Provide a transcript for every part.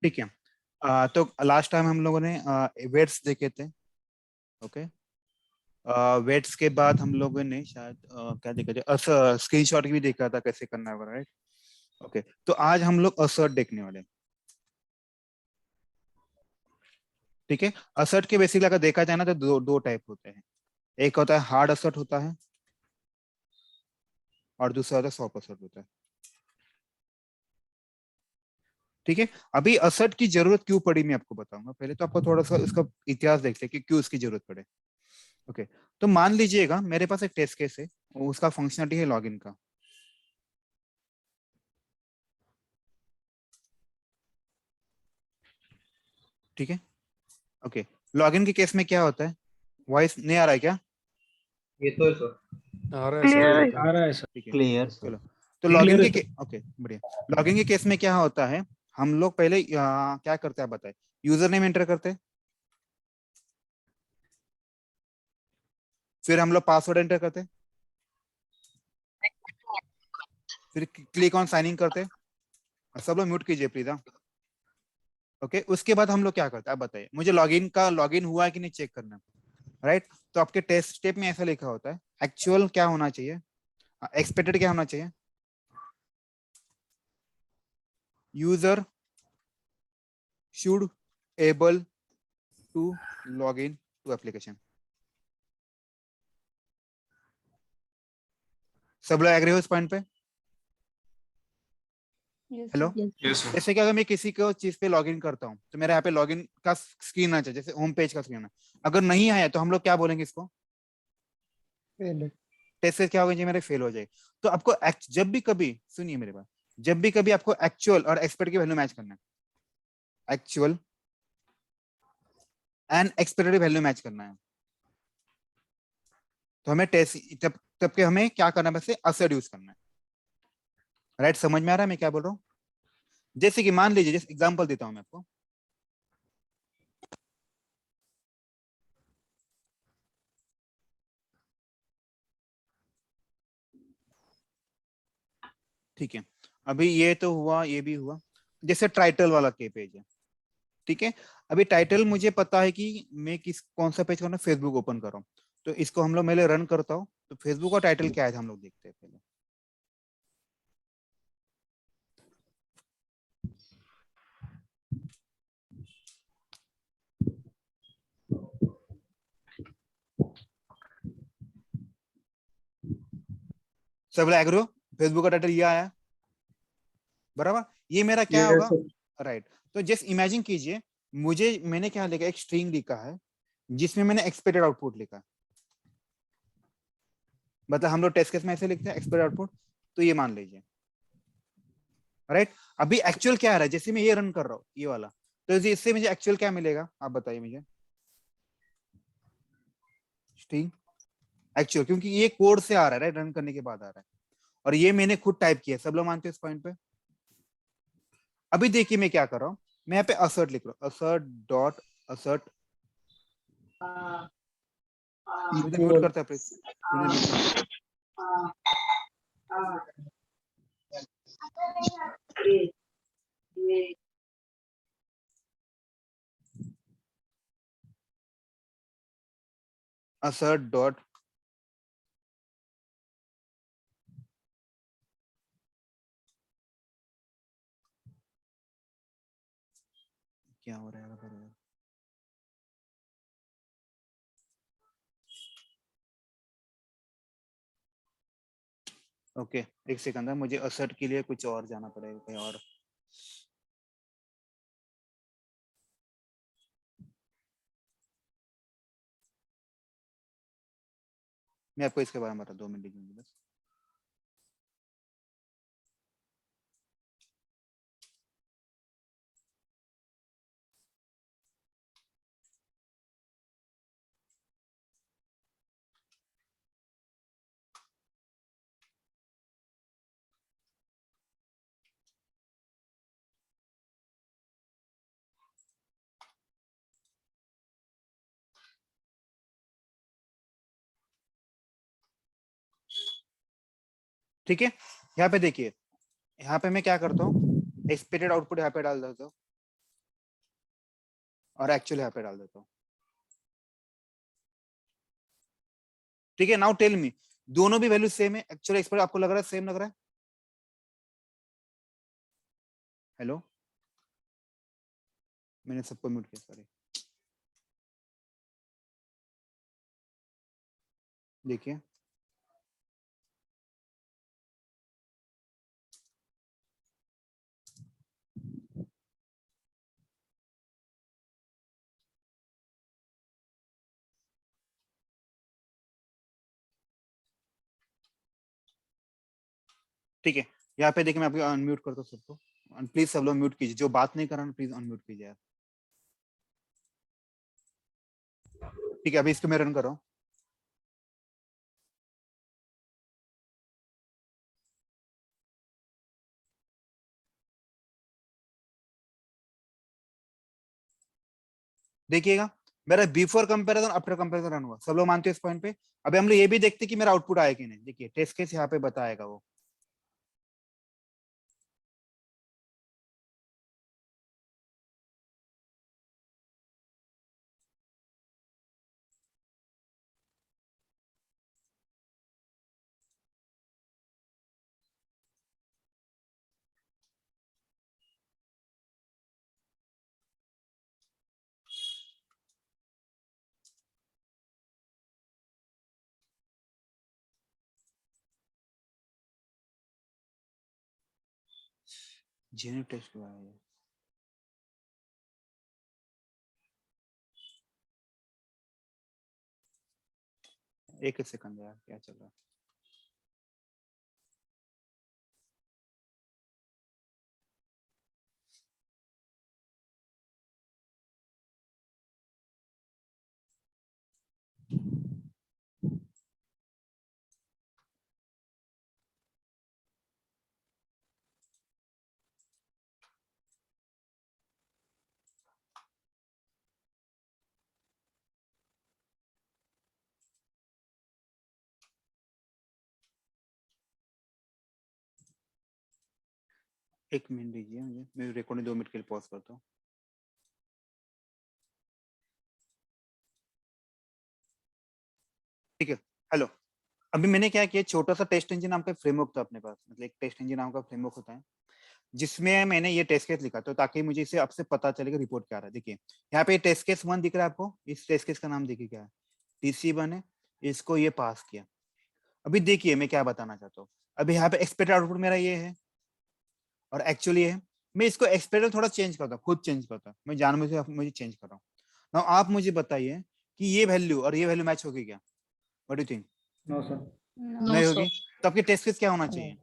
ठीक है। तो लास्ट टाइम हम लोगों ने वेट्स देखे थे। ओके। वेट्स के बाद हम लोगों ने शायद क्या देखा थे, स्क्रीनशॉट भी देखा था कैसे करना है, राइट। ओके, तो आज हम लोग असर्ट देखने वाले हैं। ठीक है। असर्ट के बेसिकली अगर देखा जाए ना तो दो दो टाइप होते हैं। एक होता है हार्ड असर्ट होता है, और दूसरा होता है सॉफ्ट असर्ट होता है। ठीक है। अभी असर्ट की जरूरत क्यों पड़ी मैं आपको बताऊंगा। पहले तो आपको थोड़ा सा इसका इतिहास देखते हैं कि क्यों इसकी जरूरत पड़े। ओके। तो मान लीजिएगा मेरे पास एक टेस्ट केस है, उसका फंक्शनलिटी है लॉगिन का। ठीक है। ओके। लॉगिन के केस में क्या होता है, वॉइस नहीं आ रहा है क्या? ये तो है सर। आ रहा है सर, क्लियर है। ठीक है। आ रहा है सर। ठीक है। Clear sir. चलो। तो क्लियर लॉगिन है के सर। ओके, बढ़िया। लॉगिन के केस में क्या होता है, हम लोग पहले क्या करते हैं बताए, यूजर नेम एंटर करते हैं, फिर हम लोग पासवर्ड एंटर करते हैं, फिर क्लिक ऑन साइन इन करते हैं। सब लोग म्यूट कीजिए प्लीज। ओके, उसके बाद हम लोग क्या करते हैं आप बताइए मुझे, लॉगिन हुआ है कि नहीं चेक करना। राइट। तो आपके टेस्ट स्टेप में ऐसा लिखा होता है, एक्चुअल क्या होना चाहिए, एक्सपेक्टेड क्या होना चाहिए, user should able to log in to application. सब लोग एग्री हो इस पॉइंट पे? हेलो। Yes sir. जैसे कि अगर मैं किसी को चीज पे लॉगिन करता हूँ तो मेरे यहाँ पे लॉगिन का स्क्रीन आना चाहिए, जैसे होम पेज का स्क्रीन है। अगर नहीं आया तो हम लोग क्या बोलेंगे इसको, टेस्ट से क्या होगा जी, मेरे फेल हो जाए। तो आपको जब भी कभी सुनिए मेरे बात, जब भी कभी आपको एक्चुअल और एक्सपेक्ट की वैल्यू मैच करना है, actual and expected value match करना है, तो हमें टेस्ट तब तब के हमें क्या करना है, बस असर्ट यूज करना है। राइट, समझ में आ रहा है मैं क्या बोल रहा हूँ? जैसे कि मान लीजिए, जैसे एग्जांपल देता हूं मैं आपको। ठीक है। अभी ये तो हुआ, ये भी हुआ। जैसे टाइटल वाला के पेज है। ठीक है। अभी टाइटल मुझे पता है कि मैं कौन सा पेज करना, फेसबुक ओपन कर रहा हूँ। तो इसको हम लोग पहले रन करता हूँ, तो फेसबुक का टाइटल क्या है हम लोग देखते हैं पहले। सब लोग एग्री हो, फेसबुक का टाइटल ये आया बराबर। ये मेरा क्या होगा, राइट। तो जस्ट इमेजिन कीजिए, मैंने क्या लिखा, एक स्ट्रिंग लिखा है जिसमें मैंने एक्सपेक्टेड आउटपुट लिखा। मतलब हम लोग टेस्ट केस में ऐसे लिखते हैं एक्सपेक्टेड आउटपुट। तो ये मान लीजिए, राइट। अभी एक्चुअल क्या आ रहा है, जैसे मैं ये रन कर रहा हूँ ये वाला, तो इससे मुझे एक्चुअल क्या मिलेगा आप बताइए मुझे, स्ट्रिंग एक्चुअल, क्योंकि ये कोड से आ रहा है, राइट, रन करने के बाद आ रहा है, और ये मैंने खुद टाइप किया। सब लोग मानते हैं इस पॉइंट पे? अभी देखिए मैं क्या कर रहा हूँ, मैं यहाँ पे असर्ट लिख रहा हूँ, असर्ट डॉट असर्ट। मुझे म्यूट करता है प्लीज, मुझे म्यूट करता है। assert डॉट क्या हो रहा है बराबर। ओके, एक सेकंड है, मुझे असर्ट के लिए कुछ और जाना पड़ेगा कहीं और। मैं आपको इसके बारे में बता, 2 मिनट दीजिए बस। ठीक है। यहाँ पे देखिए, यहाँ पे मैं क्या करता हूँ, एक्सपेक्टेड आउटपुट यहाँ पे डाल देता हूँ। और एक्चुअली यहाँ पे डाल देता हूँ। ठीक है, नाउ टेल मी, दोनों भी वैल्यू सेम है? एक्चुअली एक्सप्रेस आपको लग रहा है सेम लग रहा है? हेलो, मैंने सबको म्यूट किया, सॉरी। देखिए ठीक है, यहाँ पे देखिए मैं आपको अनम्यूट करता हूँ सबको। प्लीज सब लोग म्यूट कीजिए, जो बात नहीं कर रहा प्लीज अनम्यूट कीजिए यार। ठीक है, अभी इसको मैं रन कर रहा हूँ। देखिएगा मेरा before comparison after comparison run हुआ, सब लोग मानते हैं इस पॉइंट पे। अभी हम लोग ये भी देखते हैं कि मेरा आउटपुट आया कि नहीं। देखिए टेस्ट केस यहाँ पे बताएगा वो। जेन्युइन टेस्ट हुआ है। एक सेकंड यार, क्या चल रहा है? एक मिनट दीजिए मुझे, मैं रिकॉर्डिंग 2 मिनट के लिए पॉज करता हूँ। ठीक है, हेलो। अभी मैंने क्या किया, छोटा सा टेस्ट इंजन नाम का फ्रेमवर्क था अपने पास, मतलब एक टेस्ट इंजन नाम का फ्रेमवर्क होता है जिसमें मैंने ये टेस्ट केस लिखा, तो ताकि मुझे इसे आपसे पता चलेगा रिपोर्ट क्या आ रहा है। देखिए यहाँ पे टेस्ट केस 1 दिख रहा है आपको, इस टेस्ट केस का नाम देखिए क्या है, TC1 है। इसको ये पास किया। अभी देखिए मैं क्या बताना चाहता हूँ। अभी यहाँ पे एक्सपेक्टेड आउटपुट मेरा ये है और एक्चुअली ये है। मैं इसको एक्सपेक्टेड थोड़ा चेंज करता हूँ, खुद चेंज करता हूँ, मैं जान मुझे चेंज कर रहा हूँ। नाउ आप मुझे बताइए कि ये वैल्यू और ये वैल्यू मैच होगी क्या? What do you think? No sir. No नहीं सर। होगी। तो आपके टेस्ट केस क्या होना चाहिए?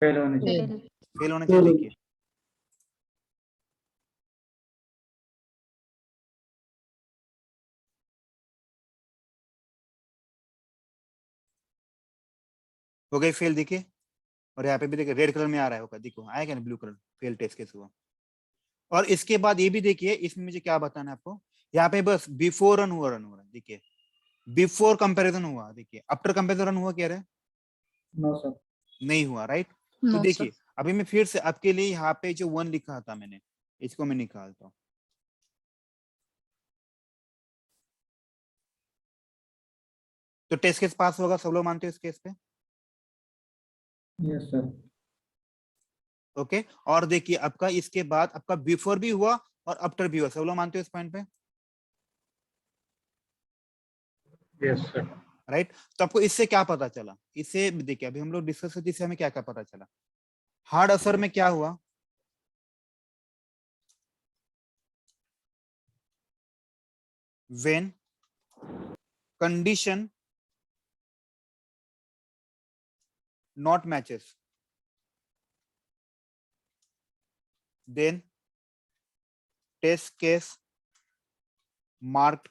फेल होने चाहिए। फेल। फेल होना चाहिए। देखिए हो गई फेल, देखिए। और यहाँ पे भी देखिए रेड कलर में आ रहा है, होगा देखो आया क्या ना, blue colour fail test case हुआ। और इसके बाद ये भी देखिए, इसमें मुझे क्या बताना है आपको, यहाँ पे बस बिफोर रन हुआ, रन हो रहा है। देखिए बिफोर कंपैरिजन हुआ, देखिए आफ्टर कंपैरिजन रन हुआ क्या रहा है? No sir. नहीं हुआ, राइट। तो नो देखिए सर। अभी मैं फिर से आपके लिए यहाँ पे जो 1 लिखा था मैंने, इसको मैं निकालता हूँ। तो टेस्ट केस पास होगा, सब लोग मानते हो इस केस पे? Yes sir. ओके। और देखिए आपका इसके बाद आपका बिफोर भी हुआ और आफ्टर भी हुआ, सब लोग मानते हो इस पॉइंट पे? Yes sir. राइट। तो आपको इससे क्या पता चला? इससे देखिए अभी हम लोग डिस्कस करते, इससे हमें क्या क्या पता चला। हार्ड असर में क्या हुआ, when condition not matches, then test case marked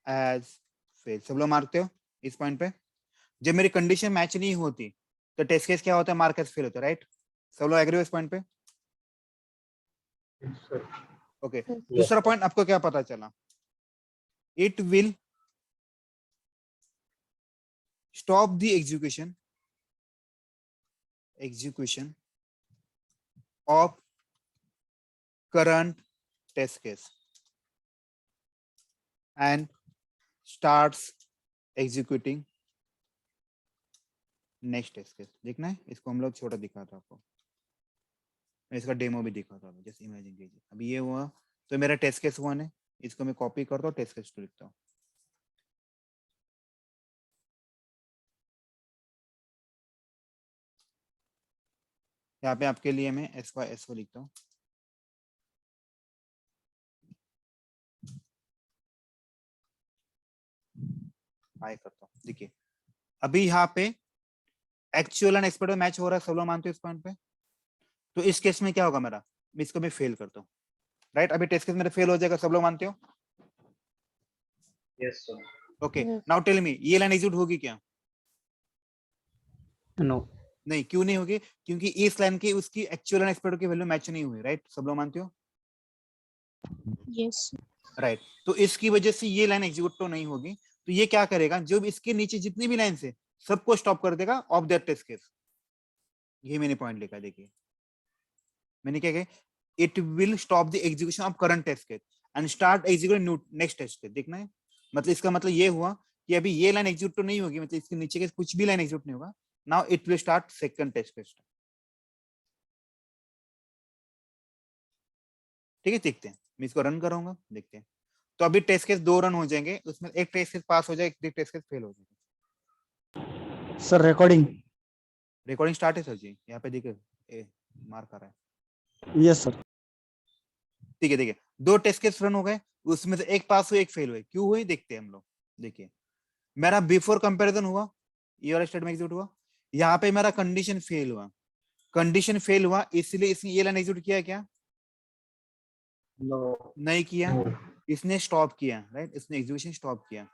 as fail। सब लोग मारते हो इस पॉइंट पे? जब मेरी कंडीशन मैच नहीं होती तो टेस्ट केस क्या होता है, मार्क एज फेल होता है, राइट। सब लोग एग्री हो इस पॉइंट पे? Yes sir. ओके। यस दूसरा सर। पॉइंट आपको क्या पता चला? It will stop the execution of current test case। and starts executing next test case. देखना है इसको हम लोग छोटा दिखा था आपको, मैं इसका डेमो भी दिखा था. जस्ट इमेजिन कीजिए अभी ये हुआ तो मेरा टेस्ट केस 1 है, इसको मैं कॉपी करता हूँ, टेस्ट केस 2 लिखता हूँ. यहाँ पे आपके लिए मैं SY लिखता हूँ. हाई करता हूँ. देखिए अभी यहाँ पे एक्चुअल एंड एक्सपेक्टेड मैच हो रहा है, सब लोग मानते हो इस पॉइंट पे. तो इस केस में क्या होगा मेरा, इसको मैं फेल करता हूँ. राइट, अभी टेस्ट केस मेरा फेल हो जाएगा, सब लोग मानते हो. Yes, sir. Okay, now tell me ये लाइन एग्जीक्यूट होगी क्या? No. नहीं, क्यों नहीं होगी? क्योंकि इस लाइन की उसकी एक्चुअल एंड एक्सपेक्टेड की वैल्यू मैच नहीं हुई. राइट, सब लोग मानते हो. Yes. राइट, तो इसकी वजह से ये लाइन एग्जीक्यूट तो नहीं होगी. तो ये क्या करेगा, जो भी इसके नीचे जितनी भी लाइन है सबको स्टॉप कर देगा ऑफ दैट टेस्ट केस. ये मैंने पॉइंट लिखा, देखिए मैंने क्या कहा, it will stop the execution of current test case and start executing next test case. देखना है, मतलब इसका मतलब ये हुआ कि अभी ये लाइन एग्जीक्यूट तो नहीं होगी, मतलब इसके नीचे के कुछ भी लाइन एग्जीक्यूट नहीं होगा. Now it will start second test case. ठीक है, देखते हैं, मैं इसको रन करूंगा, देखते हैं. तो अभी टेस्ट केस 2 रन हो जाएंगे, उसमें एक टेस्ट केस पास हो जाएगा, एक टेस्ट केस फेल हो जाएगा. Sir, recording. रिकॉर्डिंग स्टार्ट है सर जी, यहाँ पे देखिए मार्क आ रहा है. Yes, sir. ठीक है, देखिए 2 टेस्ट केस रन हो गए, उसमें से एक पास हुई एक फेल हुई. क्यों हुई देखते हैं हम लोग. देखिए मेरा बिफोर कंपैरिजन हुआ, ये वाला स्टेटमेंट एग्जीक्यूट हुआ. यहाँ पे मेरा कंडीशन फेल हुआ, कंडीशन फेल हुआ इसलिए इसने ये लाइन एग्जीक्यूट किया क्या? No. नहीं किया. No. इसने स्टॉप किया. राइट, इसने एग्जीक्यूशन स्टॉप किया,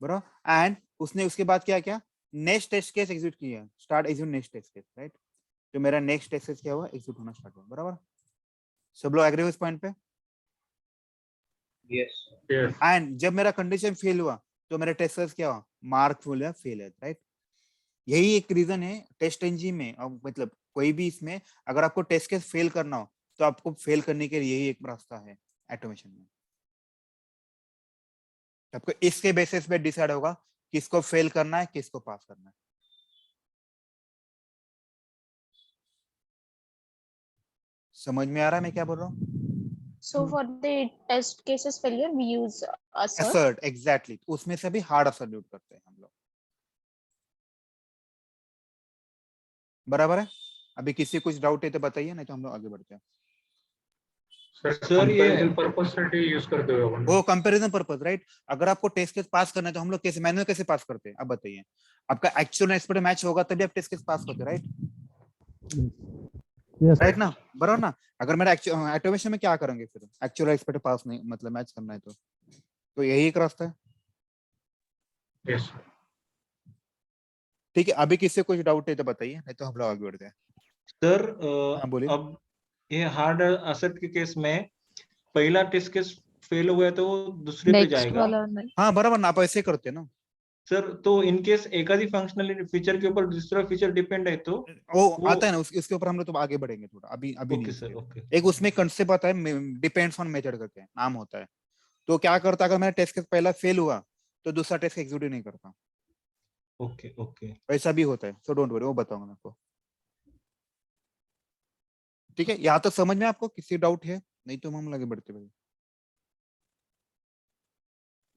बराबर. एंड उसने उसके बाद क्या किया, नेक्स्ट टेस्ट केस एग्जीक्यूट किया, start execute next test case. Right, तो मेरा नेक्स्ट टेस्ट केस क्या हुआ, एग्जीक्यूट होना स्टार्ट हुआ. बराबर, सब लोग एग्री हो इस पॉइंट पे. Yes. Yes. एंड जब मेरा कंडीशन फेल हुआ तो मेरा टेस्ट केस क्या हुआ, मार्क फुल या फेल है. राइट, यही एक रीजन है टेस्ट इंजन में, मतलब कोई भी इसमें अगर आपको टेस्ट केस फेल करना हो तो आपको फेल करने के लिए यही एक रास्ता है ऑटोमेशन में. आपको इसके बेसिस पे डिसाइड होगा किसको फेल करना है, किसको पास करना है. समझ में आ रहा है मैं क्या बोल रहा हूँ? So for the test cases failure, we use assert. Assert, exactly, उसमें से भी हार्ड असर्ट यूज करते हैं हम लोग. बराबर है. अभी किसी कुछ डाउट है तो बताइए, नहीं तो हम लोग आगे बढ़ते हैं. सर ये पर्पस साठी यूज करते हो आपण. वो कंपैरिजन पर्पस. राइट, अगर आपको टेस्ट केस पास करना है तो हम लोग कैसे मैनुअल कैसे पास करते हैं, अब बताइए. आपका एक्चुअल एक्सपेक्टेड मैच होगा तभी आप टेस्ट केस पास करते हैं. Right, Yes. राइट ना, बराबर ना. अगर मेरा ऑटोमेशन में क्या करेंगे फिर, एक्चुअल एक्सपेक्टेड पास नहीं मतलब मैच करना है तो यही एक रास्ता है. Yes. ठीक है, अभी किसी कुछ डाउट है तो बताइए, नहीं तो हम लोग आगे बढ़ते हैं. सर हाँ बोलिए. अब ये हार्ड असेट के केस में पहला टेस्ट केस फेल हो गया तो वो दूसरे पे Next जाएगा. वाला नहीं. हाँ बराबर ना, आप ऐसे करते हैं ना. सर तो इन केस एकाधी फंक्शनल फीचर के ऊपर दूसरा फीचर डिपेंड है तो वो आता है ना, उसके ऊपर हम लोग तो आगे बढ़ेंगे थोड़ा, अभी अभी ओके नहीं. Sir okay. एक उसमें कंसेप्ट आता है डिपेंड्स ऑन मेथड करके नाम होता है. तो क्या करता है, अगर मेरा टेस्ट केस पहला फेल हुआ तो दूसरा टेस्ट एग्जीक्यूट नहीं करता. ओके ओके ऐसा भी होता है, सो डोंट वरी, वो बताऊंगा मैं आपको. ठीक है, यहाँ तक समझ में आपको किसी डाउट है, नहीं तो हम आगे बढ़ते भाई.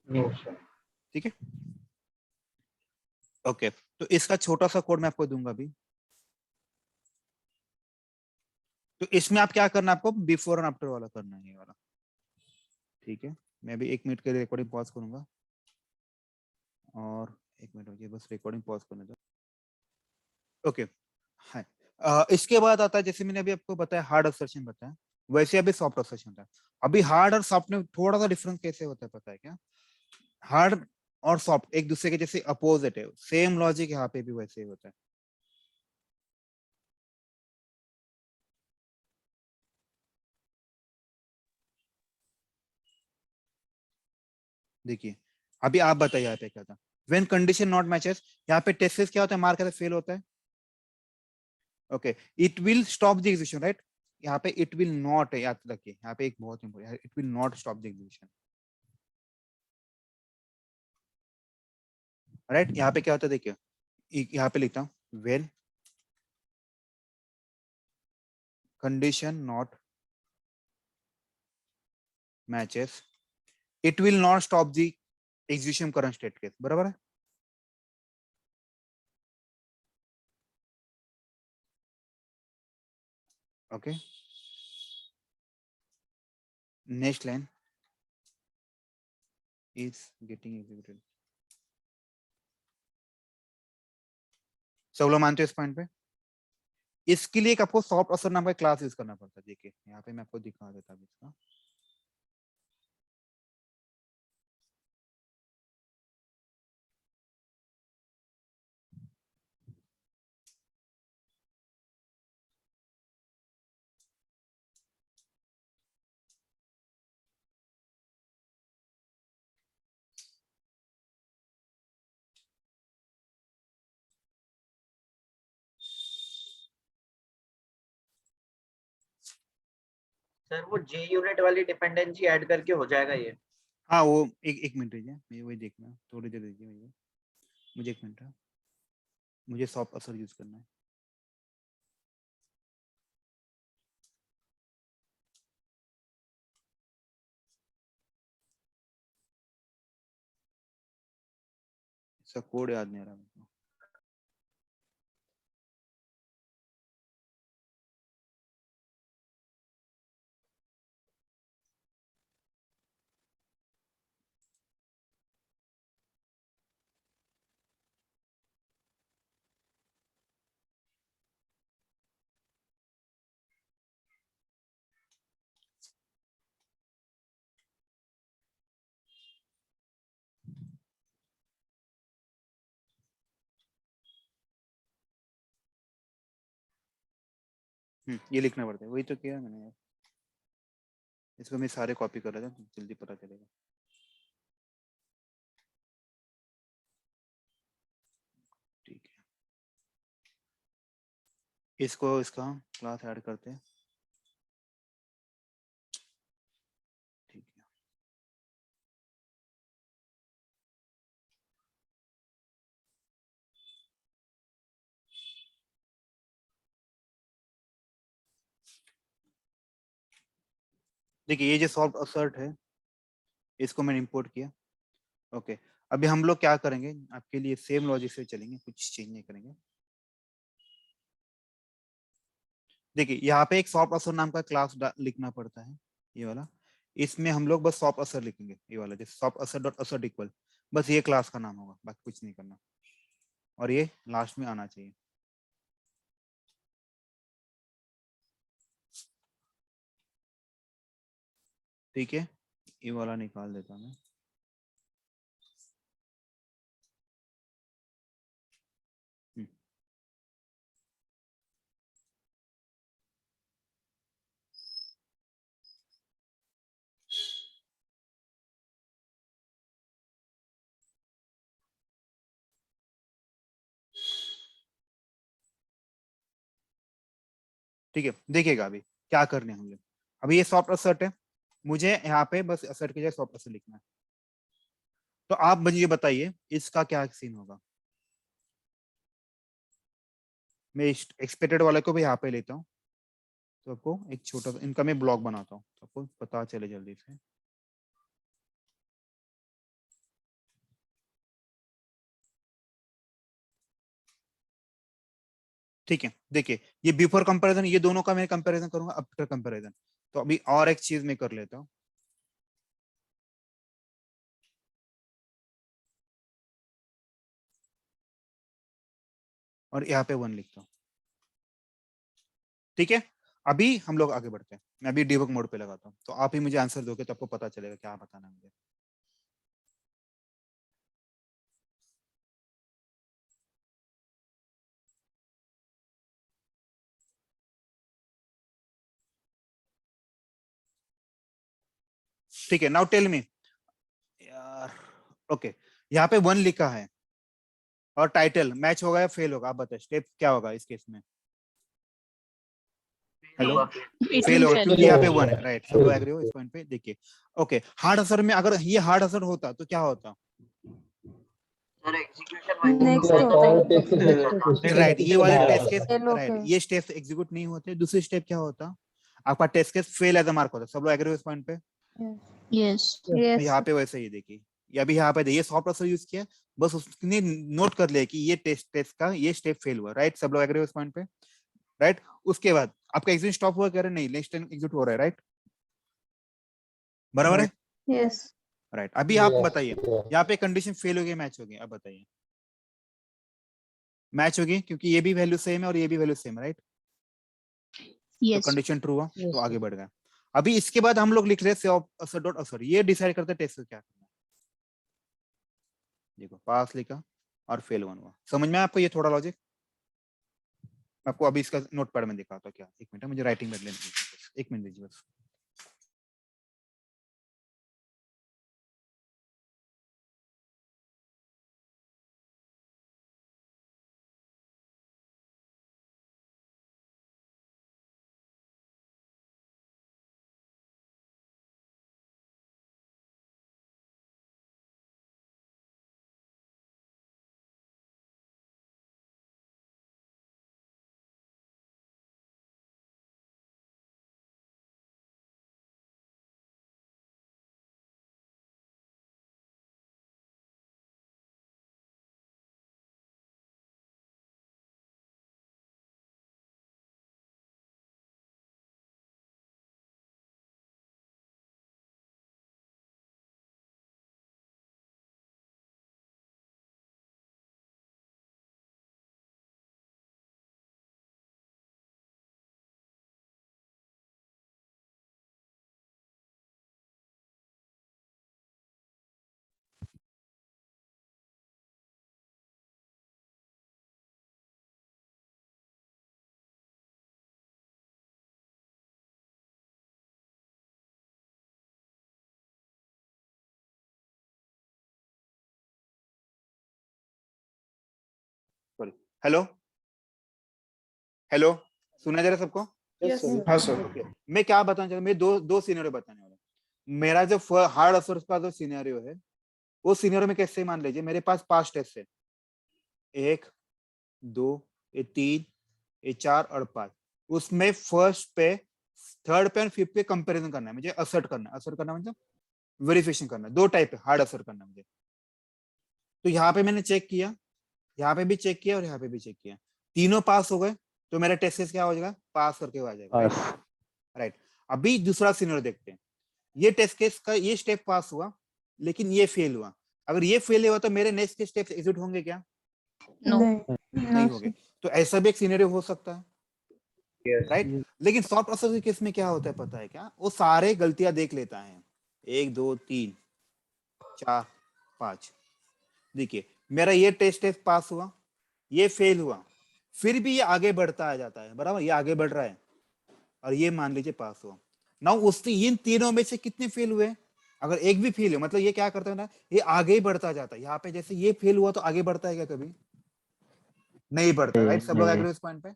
No, sir. ठीक है, ओके. तो इसका छोटा सा कोड मैं आपको दूंगा अभी. तो इसमें आप क्या करना है, आपको बिफोर एंड आफ्टर वाला करना है, ये वाला. ठीक है, मैं अभी 1 मिनट के लिए रिकॉर्डिंग पॉज करूंगा और 1 मिनट हो गया, बस रिकॉर्डिंग पॉज करने दो. ओके, हाँ. इसके बाद आता है, जैसे मैंने अभी आपको बताया हार्ड असर्शन बताया, वैसे अभी सॉफ्ट असर्शन होता है. अभी हार्ड और सॉफ्ट में थोड़ा सा डिफरेंस कैसे होता है पता है क्या? हार्ड और सॉफ्ट एक दूसरे के जैसे अपोजिट है, सेम लॉजिक यहाँ पे भी वैसे ही होता है. देखिए अभी आप बताइए यहाँ पे क्या था, व्हेन कंडीशन नॉट मैचेस, यहाँ पे टेस्ट केस क्या होता है, मार्क करके फेल होता है. Okay, it will stop the execution. Right, यहाँ पे इट विल नॉट है, याद रखिए, यहाँ पे एक बहुत important, it will not stop the execution. Right. यहाँ पे क्या होता है देखिए, यहाँ पे लिखता हूँ when condition not matches it will not stop the execution current state case, बराबर है। Okay, next line is getting executed। सब लोग मानते हो इस पॉइंट पे? इसके लिए एक आपको सॉफ्ट असर नाम का क्लास यूज करना पड़ता है। देखिए यहाँ पे मैं आपको दिखा देता हूँ इसका। सर वो जे यूनिट वाली डिपेंडेंसी ऐड करके हो जाएगा ये? हाँ वो एक मिनट रहिए, मुझे वही देखना है, थोड़ी देर दीजिए भैया मुझे, एक मिनट है, मुझे सॉफ्ट असर यूज करना है। इसका कोड याद नहीं आ रहा मेरे को। ये लिखना पड़ता है, वही तो किया मैंने यार। इसको मैं सारे कॉपी कर रहा था, जल्दी पता चलेगा। ठीक है, इसको इसका क्लास ऐड करते हैं। ठीक है, देखिए ये जो सॉफ्ट असर्ट है इसको मैंने इंपोर्ट किया। ओके, अभी हम लोग क्या करेंगे, आपके लिए सेम लॉजिक से चलेंगे, कुछ चेंज नहीं करेंगे। देखिए यहाँ पे एक सॉफ्ट असर नाम का क्लास लिखना पड़ता है, ये वाला। इसमें हम लोग बस सॉफ्ट असर लिखेंगे, ये वाला जैसे सॉफ्ट असर डॉट असर इक्वल, बस ये क्लास का नाम होगा, बाकी कुछ नहीं करना, और ये लास्ट में आना चाहिए। ठीक है, ये वाला निकाल देता मैं। ठीक है, देखिएगा अभी क्या करने हम लोग। अभी ये सॉफ्ट असर्ट है, मुझे यहाँ पे बस असर्ट की जगह सॉफ्ट असर लिखना है। तो आप मुझे बताइए इसका क्या सीन होगा। मैं एक्सपेक्टेड वाले को भी यहाँ पे लेता हूँ, तो आपको एक छोटा इनका मैं ब्लॉक बनाता हूँ, तो आपको पता चले जल्दी से। ठीक है, देखिए ये बिफोर कंपैरिजन, ये दोनों का मैं कंपैरिजन करूंगा आफ्टर कंपैरिजन। तो अभी और एक चीज मैं कर लेता हूँ, और यहाँ पे 1 लिखता हूँ। ठीक है, अभी हम लोग आगे बढ़ते हैं। मैं अभी डिबग मोड पे लगाता हूँ, तो आप ही मुझे आंसर दोगे तो आपको पता चलेगा क्या बताना है मुझे। ठीक है, नाउ टेल मी यार। ओके, यहाँ पे 1 लिखा है और टाइटल मैच होगा या फेल होगा, आप बताइए स्टेप क्या होगा इस केस में। हेलो, It फेल will होगा fail. क्योंकि यहाँ पे 1 है, राइट। सब लोग एग्री हो इस पॉइंट पे। देखिए ओके, हार्ड असर में अगर ये हार्ड असर होता तो क्या होता, सर एग्जीक्यूशन नेक्स्ट होता है राइट, ये वाले हाँ, टेस्ट केस, फेल राइट, होके ये स्टेप एग्जीक्यूट नहीं होते। दूसरी स्टेप क्या होता, आपका test case fail as a mark होता है। सब लोग एग्री इस पॉइंट पे? यस तो यस यहाँ पे वैसे ही देखिए, या भी यहाँ पे ये सॉफ्ट प्रोसेसर यूज किया, बस उसने नोट कर लिया कि ये टेस्ट का ये स्टेप फेल हुआ। राइट, सब लोग एग्री इस पॉइंट पे? राइट, उसके बाद आपका एग्जीक्यूशन स्टॉप हुआ, कह रहे नहीं नेक्स्ट टाइम एग्जीक्यूट हो रहा है। राइट, बराबर है? यस राइट, अभी आप बताइए, यहाँ पे कंडीशन फेल हो गई, मैच हो गई, अब बताइए मैच होगी क्योंकि ये भी वैल्यू सेम है और ये भी वैल्यू सेम है। राइट, तो यस कंडीशन ट्रू हुआ, तो आगे बढ़ गए। अभी इसके बाद हम लोग लिख रहे हैं असर डॉट असर, ये डिसाइड करते टेस्ट को क्या करना है। देखो पास लिखा और फेल वन हुआ, समझ में आपको ये थोड़ा लॉजिक? मैं आपको अभी इसका नोटपैड में दिखाता हूँ क्या, एक मिनट मुझे राइटिंग बदलने दीजिए, एक मिनट दीजिए बस। सॉरी, हेलो हेलो, सुना जा रहा है सबको? हाँ सर। ओके, मैं क्या बताना चाहता हूँ, मैं दो सिनेरियो बताने वाला हूँ। मेरा जो हार्ड असर का जो सिनेरियो है, वो सिनेरियो में कैसे मान लीजिए मेरे पास 5 टेस्ट है, 1 2 ये 3 ये 4 और 5। उसमें फर्स्ट पे, थर्ड पे और फिफ्थ पे कंपैरिजन करना है मुझे, असर्ट करना है। असर्ट करना मतलब वेरिफिकेशन करना है। 2 टाइप है हार्ड असर करना मुझे। तो यहाँ पे मैंने चेक किया, यहाँ पे भी चेक किया और यहाँ पे भी चेक किया, तीनों पास हो गए, तो मेरा टेस्ट केस क्या हो जाएगा, पास करके आ जाएगा। राइट, अभी दूसरा सिनेरियो देखते हैं। ये टेस्ट केस का ये स्टेप पास हुआ, लेकिन ये फेल हुआ। अगर ये फेल हुआ तो मेरे नेक्स्ट के स्टेप एग्जिट होंगे क्या? नो नहीं होंगे। तो ऐसा भी एक सिनेरियो हो सकता है। यस राइट, लेकिन सॉफ्ट प्रोसेसर के केस में क्या होता है पता है क्या, वो सारे गलतियां देख लेता है, 1 2 3 4 5। देखिए मेरा ये टेस्ट पास हुआ, ये फेल हुआ, फिर भी ये आगे बढ़ता आ जाता है, बराबर, ये आगे बढ़ रहा है और ये मान लीजिए पास हुआ। ना उससे इन तीनों में से कितने फेल हुए? अगर एक भी फेल हुआ मतलब ये क्या करता है ना, ये आगे ही बढ़ता जाता है। यहाँ पे जैसे ये फेल हुआ तो आगे बढ़ता है क्या कभी? नहीं बढ़ता। राइट, सब लोग एग्री इस पॉइंट पे?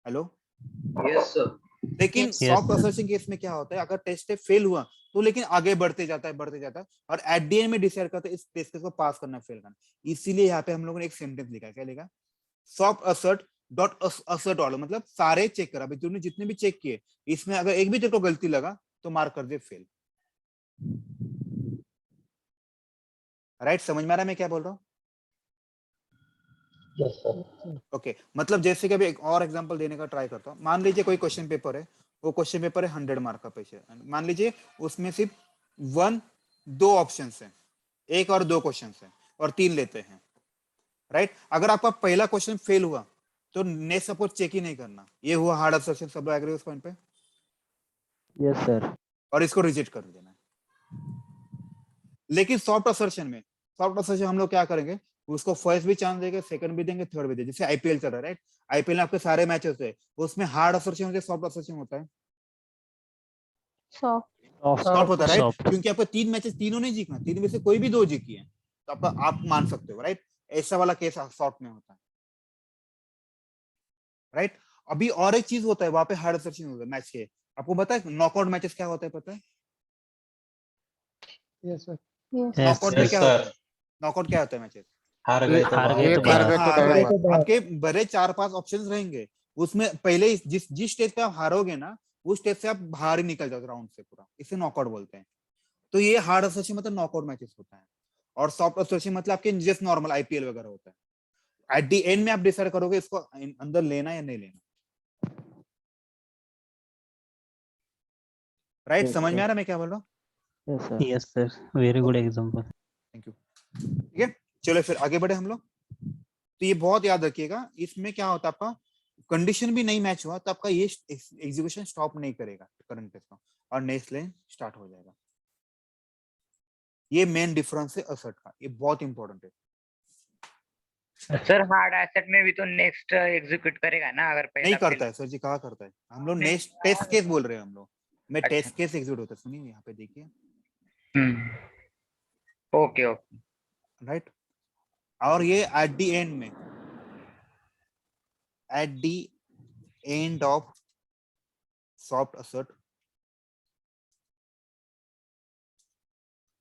हेलो, यस सर लेकिन Yes. सॉफ्ट प्रोसेसिंग केस में क्या होता है, अगर टेस्ट फेल हुआ तो लेकिन आगे बढ़ते जाता है, बढ़ते जाता है, और एट द एंड में डिसाइड करते हैं इस टेस्ट केस को पास करना फेल करना। इसीलिए यहाँ पे हम लोगों ने एक सेंटेंस लिखा है, क्या लिखा? Soft assert dot assert all, मतलब सारे चेक करा, अभी तूने जितने भी चेक किए, इसमें अगर एक भी तेरे को गलती लगा तो मार्क कर दे फेल। राइट, समझ में आ रहा है मैं क्या बोल रहा हूँ? ओके, मतलब जैसे कि अभी एक और एग्जांपल देने का ट्राई करता हूँ। मान लीजिए कोई क्वेश्चन पेपर है, वो क्वेश्चन पेपर है 100 मार्क का पेश है। मान लीजिए उसमें सिर्फ 2 ऑप्शंस हैं, 1 और 2 क्वेश्चन है और 3 लेते हैं। राइट, अगर आपका पहला क्वेश्चन फेल हुआ तो नेक्स्ट सपोज चेक ही नहीं करना, ये हुआ हार्ड असर्शन। सब लोग एग्री उस पॉइंट पे? Yes sir. और इसको रिजेक्ट कर देना है। लेकिन सॉफ्ट असर्शन में, सॉफ्ट असर्शन हम लोग क्या करेंगे, उसको फर्स्ट भी चांस देंगे, सेकंड भी देंगे, थर्ड भी देंगे। जैसे आईपीएल चल रहा है, राइट, आईपीएल में आपके सारे मैचेस है, उसमें हार्ड असर्शन होता है, सॉफ्ट असर्शन होता है, सॉफ्ट होता है। राइट, क्योंकि आपको 3 मैचेस तीनों नहीं जीतना, 3 में से कोई भी 2 जीती है तो आपका आप मान सकते हो। राइट, ऐसा वाला केस सॉफ्ट में होता है। राइट, अभी और एक चीज होता है वहां पे हार्ड असर्शन होता है मैच के। आपको पता है नॉकआउट मैचेस क्या होता है, पता है? Yes sir. Yes. नॉकआउट में Yes, क्या sir. होता है? नॉकआउट क्या होता है मैचेस? हार गए तो हार बाहर। गए तो हार बाहर। गए तो हार गए। बाहर। आपके बड़े 4-5 ऑप्शंस रहेंगे, उसमें पहले जिस स्टेज पे आप हारोगे ना, उस स्टेज से आप बाहर ही निकल जाओगे राउंड से पूरा, इसे नॉकआउट बोलते हैं। तो ये हार्ड एसोसिएशन मतलब नॉकआउट मैचेस होता है, और सॉफ्ट एसोसिएशन मतलब आपके जस्ट नॉर्मल आईपीएल वगैरह होता है। एट द एंड में आप डिसाइड करोगे इसको अंदर लेना या नहीं लेना। राइट? Yes, समझ में sir. आ रहा है मैं क्या बोल रहा हूँ? Yes, sir. Yes, sir. Very good example. Thank you. ठीक है, चलो फिर आगे बढ़े हम लोग। तो ये बहुत याद रखिएगा, इसमें क्या होता है, आपका कंडीशन भी नहीं मैच हुआ तो आपका ये एग्जीक्यूशन स्टॉप नहीं करेगा करंट टेस्ट का, और नेक्स्ट लाइन स्टार्ट हो जाएगा। ये मेन डिफरेंस है असर्ट का, ये बहुत इंपॉर्टेंट है। सर हार्ड एसेट में भी तो नेक्स्ट एग्जीक्यूट करेगा ना, अगर पहला नहीं करता है सर जी, कहाँ करता है? हम लोग नेक्स्ट टेस्ट केस बोल रहे हैं हम लोग, मैं अच्छा। टेस्ट केस एग्जीक्यूट होता है। सुनिए यहाँ पे देखिए, ओके ओके। राइट। और ये एट द एंड में, at the end of soft assert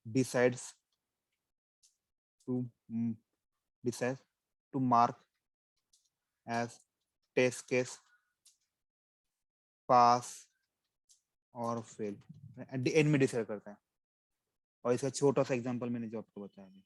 decides to mark as test case pass और फेल, एट द एंड में डिसाइड करता है। और इसका छोटा सा एग्जांपल मैंने जो आपको बताया अभी।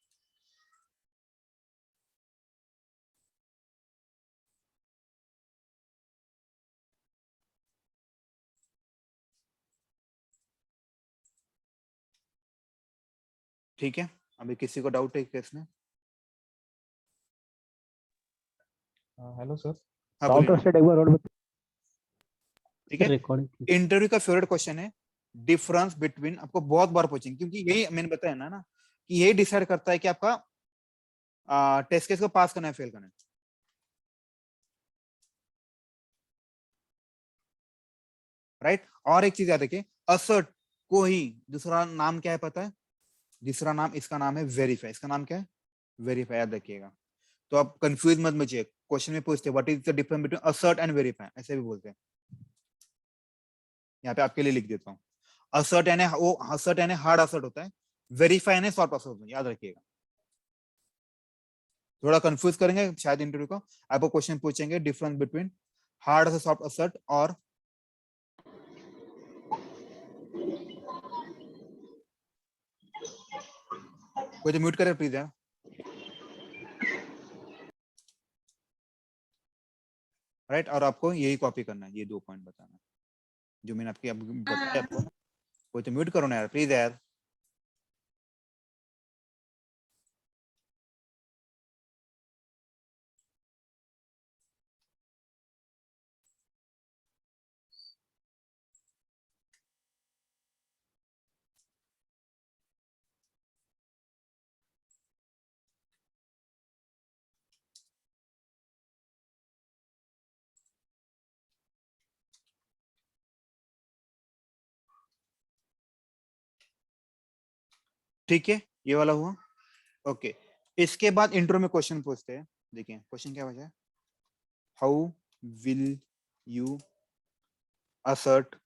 ठीक है, अभी किसी को डाउट है केस में? Hello sir. हाँ Salt बोलिए। roasted एक बार और बता। ठीक है, रिकॉर्डिंग। इंटरव्यू का फेवरेट क्वेश्चन है डिफरेंस बिटवीन, आपको बहुत बार पूछेंगे क्योंकि यही मैंने बताया ना कि यही डिसाइड करता है कि आपका टेस्ट केस को पास करना है फेल करना है। राइट। और एक चीज याद रखिए, असर्ट को ही दूसरा नाम क्या है पता है? दूसरा नाम इसका नाम है वेरीफाई। इसका नाम क्या है? वेरीफाई, याद रखिएगा। तो आप कंफ्यूज मत मचिए, क्वेश्चन में पूछते what is the difference between assert and verify, ऐसे भी बोलते हैं। यहाँ पे आपके लिए लिख देता हूँ। असर्ट यानी वो असर्ट यानी हार्ड असर्ट होता है, वेरीफाई यानी सॉफ्ट असर्ट होता है, याद रखिएगा। थोड़ा कंफ्यूज करेंगे शायद इंटरव्यू को, आपको क्वेश्चन पूछेंगे difference between hard assert, soft assert और कोई तो म्यूट करे प्लीज यार। राइट, और आपको यही कॉपी करना है, ये 2 पॉइंट बताना है जो मैंने आपके बताया आपको। कोई तो म्यूट करो ना यार प्लीज यार। ठीक है, ये वाला हुआ। ओके, इसके बाद इंट्रो में क्वेश्चन पूछते हैं। देखिए क्वेश्चन क्या बचा है, how will you assert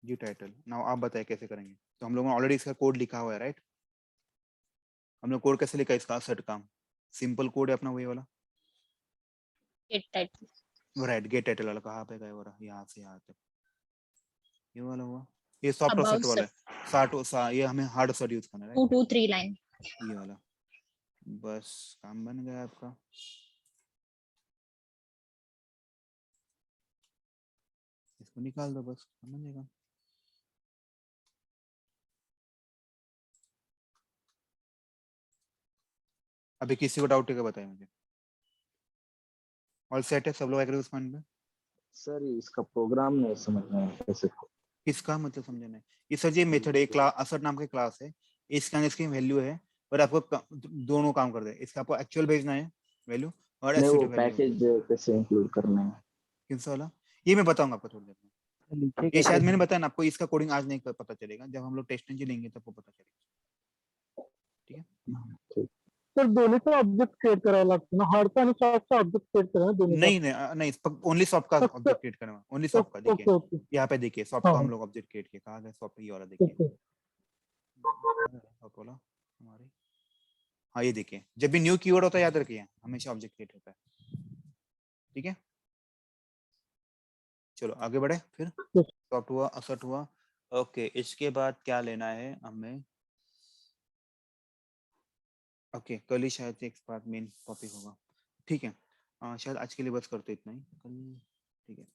the title. Now आप बताएं कैसे करेंगे। तो हम लोगों ने ऑलरेडी इसका कोड लिखा हुआ है, राइट? हम लोग कोड कैसे लिखा है इसका असर्ट का? सिंपल कोड है अपना वही वाला, Get title. Right. Get title वाला कहाँ पे गए, वो रहा, यहाँ से यहाँ तक, ये वाला हुआ। ये सॉफ्ट About असर्ट वाला है, ये हमें हार्ड असर्ट यूज करना है, 2 to 3 line. ये वाला। बस काम बन गया आपका। इसको निकाल दो, बस काम बन जाएगा। अभी किसी को डाउट है क्या, बताइए मुझे। ऑल सेट है, सब लोग एग्री उस पॉइंट पे? सर इसका प्रोग्राम नहीं समझ में आया कैसे। किसका मतलब समझे नहीं? ये सर जी मेथड है, क्लास असर्ट नाम का क्लास है, इसका इसकी वैल्यू है, और आपको दोनों काम कर दे। इसका आपको एक्चुअल भेजना है वैल्यू, और नहीं वो एसवीटी वैल्यू। पैकेज कैसे इंक्लूड करना है? किन सा वाला? ये मैं बताऊंगा आपको थोड़ी देर में। लिखे ये शायद मैंने बताया ना आपको, इसका कोडिंग आज नहीं पता चलेगा, जब हम लोग टेस्ट इंजन लेंगे तब वो पता चलेगा। ठीक है सर दोन्ही का ऑब्जेक्ट क्रिएट करायला लागतो ना, हार्डचा आणि सॉफ्टचा ऑब्जेक्ट क्रिएट करायला दोन्ही का? नहीं नहीं, ओनली सॉफ्ट का फक्त- ऑब्जेक्ट क्रिएट करना, ओनली सॉफ्ट का। ओके देखिए ओके यहाँ पे देखिए, सॉफ्ट हाँ, का हम हाँ। लोग ऑब्जेक्ट क्रिएट किया, कहाँ गया सॉफ्ट, ये वाला देखिए। ओके बोला हमारे, हाँ ये देखिए, जब भी न्यू कीवर्ड होता है याद रखिए हमेशा ऑब्जेक्ट क्रिएट होता है। ठीक है, चलो आगे बढ़े फिर। सॉफ्ट हुआ, असर्ट हुआ। ओके, इसके बाद क्या लेना है हमें? ओके, कल ही शायद एक बात मेन टॉपिक होगा। ठीक है, शायद आज के लिए बस करते इतना ही कल। ठीक है।